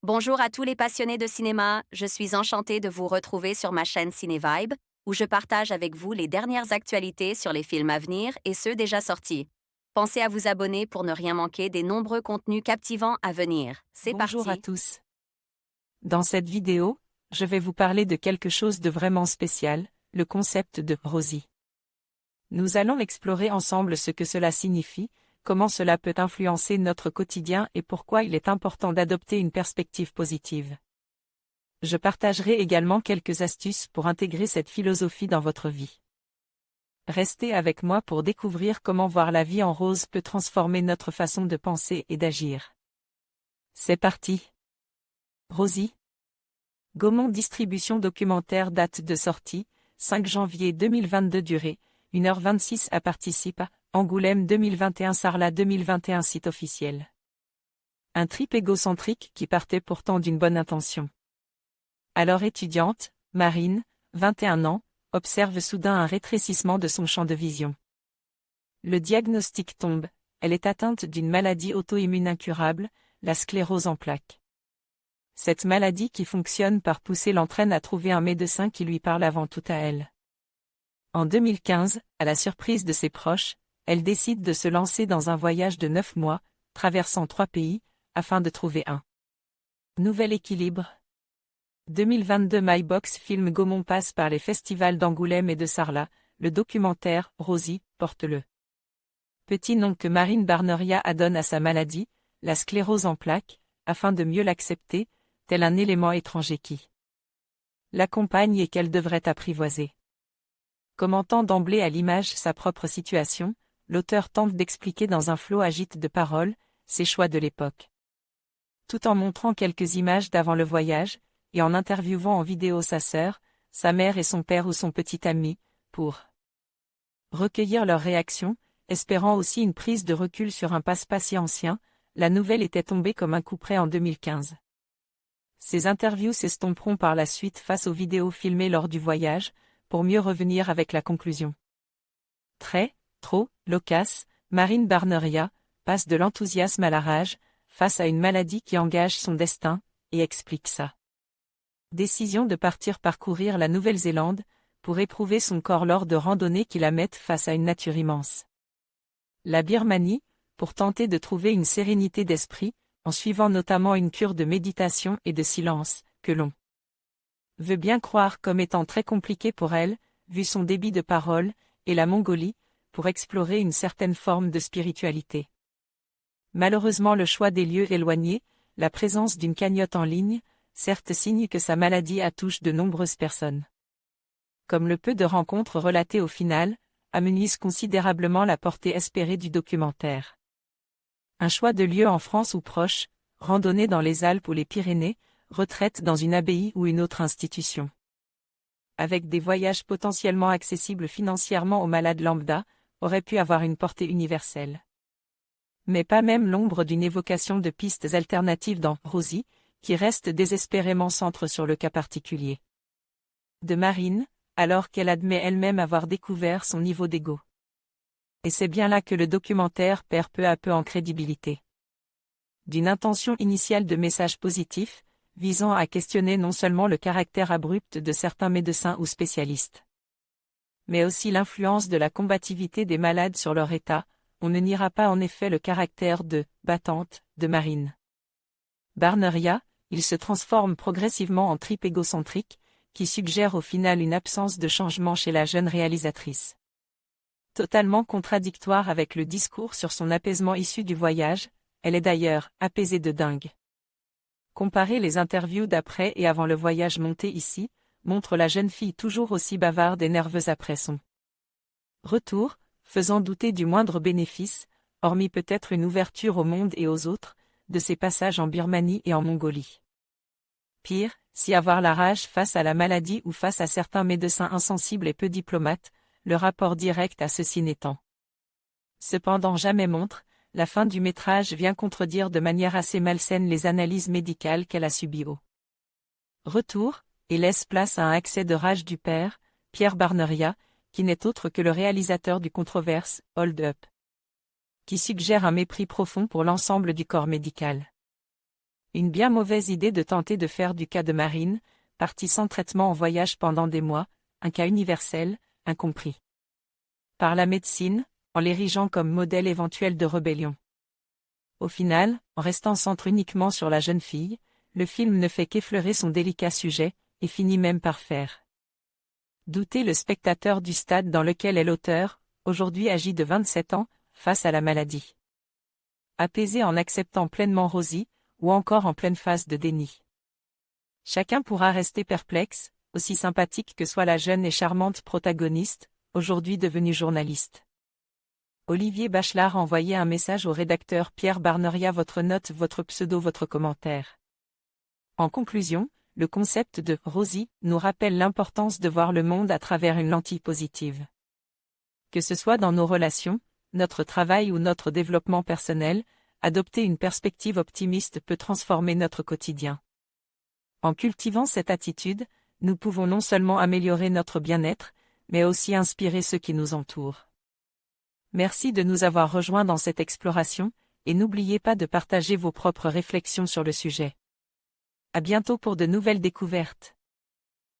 Bonjour à tous les passionnés de cinéma, je suis enchantée de vous retrouver sur ma chaîne CinéVibe, où je partage avec vous les dernières actualités sur les films à venir et ceux déjà sortis. Pensez à vous abonner pour ne rien manquer des nombreux contenus captivants à venir. C'est Bonjour à parti! tous. Dans cette vidéo, je vais vous parler de quelque chose de vraiment spécial, le concept de Rosie. Nous allons explorer ensemble ce que cela signifie, comment cela peut influencer notre quotidien et pourquoi il est important d'adopter une perspective positive. Je partagerai également quelques astuces pour intégrer cette philosophie dans votre vie. Restez avec moi pour découvrir comment voir la vie en rose peut transformer notre façon de penser et d'agir. C'est parti. Rosie. Gaumont Distribution documentaire date de sortie, 5 janvier 2022 durée, 1h26 à participe à Angoulême 2021 Sarlat 2021 site officiel. Un trip égocentrique qui partait pourtant d'une bonne intention. Alors étudiante, Marine, 21 ans, observe soudain un rétrécissement de son champ de vision. Le diagnostic tombe, elle est atteinte d'une maladie auto-immune incurable, la sclérose en plaques. Cette maladie qui fonctionne par pousser l'entraîne à trouver un médecin qui lui parle avant tout à elle. En 2015, à la surprise de ses proches, elle décide de se lancer dans un voyage de 9 mois, traversant 3 pays, afin de trouver un nouvel équilibre. 2022 MyBox Film Gaumont passe par les festivals d'Angoulême et de Sarlat, le documentaire « Rosie » porte le petit nom que Marine Barneria adonne à sa maladie, la sclérose en plaques, afin de mieux l'accepter, tel un élément étranger qui l'accompagne et qu'elle devrait apprivoiser. Commentant d'emblée à l'image sa propre situation, l'auteur tente d'expliquer dans un flot agite de paroles, ses choix de l'époque. Tout en montrant quelques images d'avant le voyage, et en interviewant en vidéo sa sœur, sa mère et son père ou son petit ami, pour recueillir leurs réactions, espérant aussi une prise de recul sur un passe-passe ancien, la nouvelle était tombée comme un coup près en 2015. Ces interviews s'estomperont par la suite face aux vidéos filmées lors du voyage, pour mieux revenir avec la conclusion. Trop, loquace, Marine Barneria, passe de l'enthousiasme à la rage, face à une maladie qui engage son destin, et explique sa décision de partir parcourir la Nouvelle-Zélande, pour éprouver son corps lors de randonnées qui la mettent face à une nature immense. La Birmanie, pour tenter de trouver une sérénité d'esprit, en suivant notamment une cure de méditation et de silence, que l'on veut bien croire comme étant très compliqué pour elle, vu son débit de parole, et la Mongolie, pour explorer une certaine forme de spiritualité. Malheureusement le choix des lieux éloignés, la présence d'une cagnotte en ligne, certes signe que sa maladie attouche de nombreuses personnes. Comme le peu de rencontres relatées au final, amenuisent considérablement la portée espérée du documentaire. Un choix de lieu en France ou proche, randonnée dans les Alpes ou les Pyrénées, retraite dans une abbaye ou une autre institution. Avec des voyages potentiellement accessibles financièrement aux malades lambda, aurait pu avoir une portée universelle. Mais pas même l'ombre d'une évocation de pistes alternatives dans Rosie, qui reste désespérément centre sur le cas particulier de Marine, alors qu'elle admet elle-même avoir découvert son niveau d'ego. Et c'est bien là que le documentaire perd peu à peu en crédibilité. D'une intention initiale de message positif, visant à questionner non seulement le caractère abrupt de certains médecins ou spécialistes, mais aussi l'influence de la combativité des malades sur leur état, on ne niera pas en effet le caractère battante de Marine Barneria, il se transforme progressivement en trip égocentrique, qui suggère au final une absence de changement chez la jeune réalisatrice. Totalement contradictoire avec le discours sur son apaisement issu du voyage, elle est d'ailleurs apaisée de dingue. Comparer les interviews d'après et avant le voyage monté ici, montre la jeune fille toujours aussi bavarde et nerveuse après son retour, faisant douter du moindre bénéfice, hormis peut-être une ouverture au monde et aux autres, de ses passages en Birmanie et en Mongolie. Pire, si avoir la rage face à la maladie ou face à certains médecins insensibles et peu diplomates, le rapport direct à ceci n'étant cependant jamais montre, la fin du métrage vient contredire de manière assez malsaine les analyses médicales qu'elle a subies au retour, et laisse place à un accès de rage du père, Pierre Barneria, qui n'est autre que le réalisateur du controverse « Hold Up », qui suggère un mépris profond pour l'ensemble du corps médical. Une bien mauvaise idée de tenter de faire du cas de Marine, partie sans traitement en voyage pendant des mois, un cas universel, incompris par la médecine, en l'érigeant comme modèle éventuel de rébellion. Au final, en restant centré uniquement sur la jeune fille, le film ne fait qu'effleurer son délicat sujet, et finit même par faire douter le spectateur du stade dans lequel est l'auteur, aujourd'hui âgé de 27 ans, face à la maladie. Apaisé en acceptant pleinement Rosie, ou encore en pleine phase de déni. Chacun pourra rester perplexe, aussi sympathique que soit la jeune et charmante protagoniste, aujourd'hui devenue journaliste. Olivier Bachelard envoyait un message au rédacteur Pierre Barneria: votre note, votre pseudo, votre commentaire. En conclusion, le concept de « Rosie » nous rappelle l'importance de voir le monde à travers une lentille positive. Que ce soit dans nos relations, notre travail ou notre développement personnel, adopter une perspective optimiste peut transformer notre quotidien. En cultivant cette attitude, nous pouvons non seulement améliorer notre bien-être, mais aussi inspirer ceux qui nous entourent. Merci de nous avoir rejoints dans cette exploration, et n'oubliez pas de partager vos propres réflexions sur le sujet. À bientôt pour de nouvelles découvertes.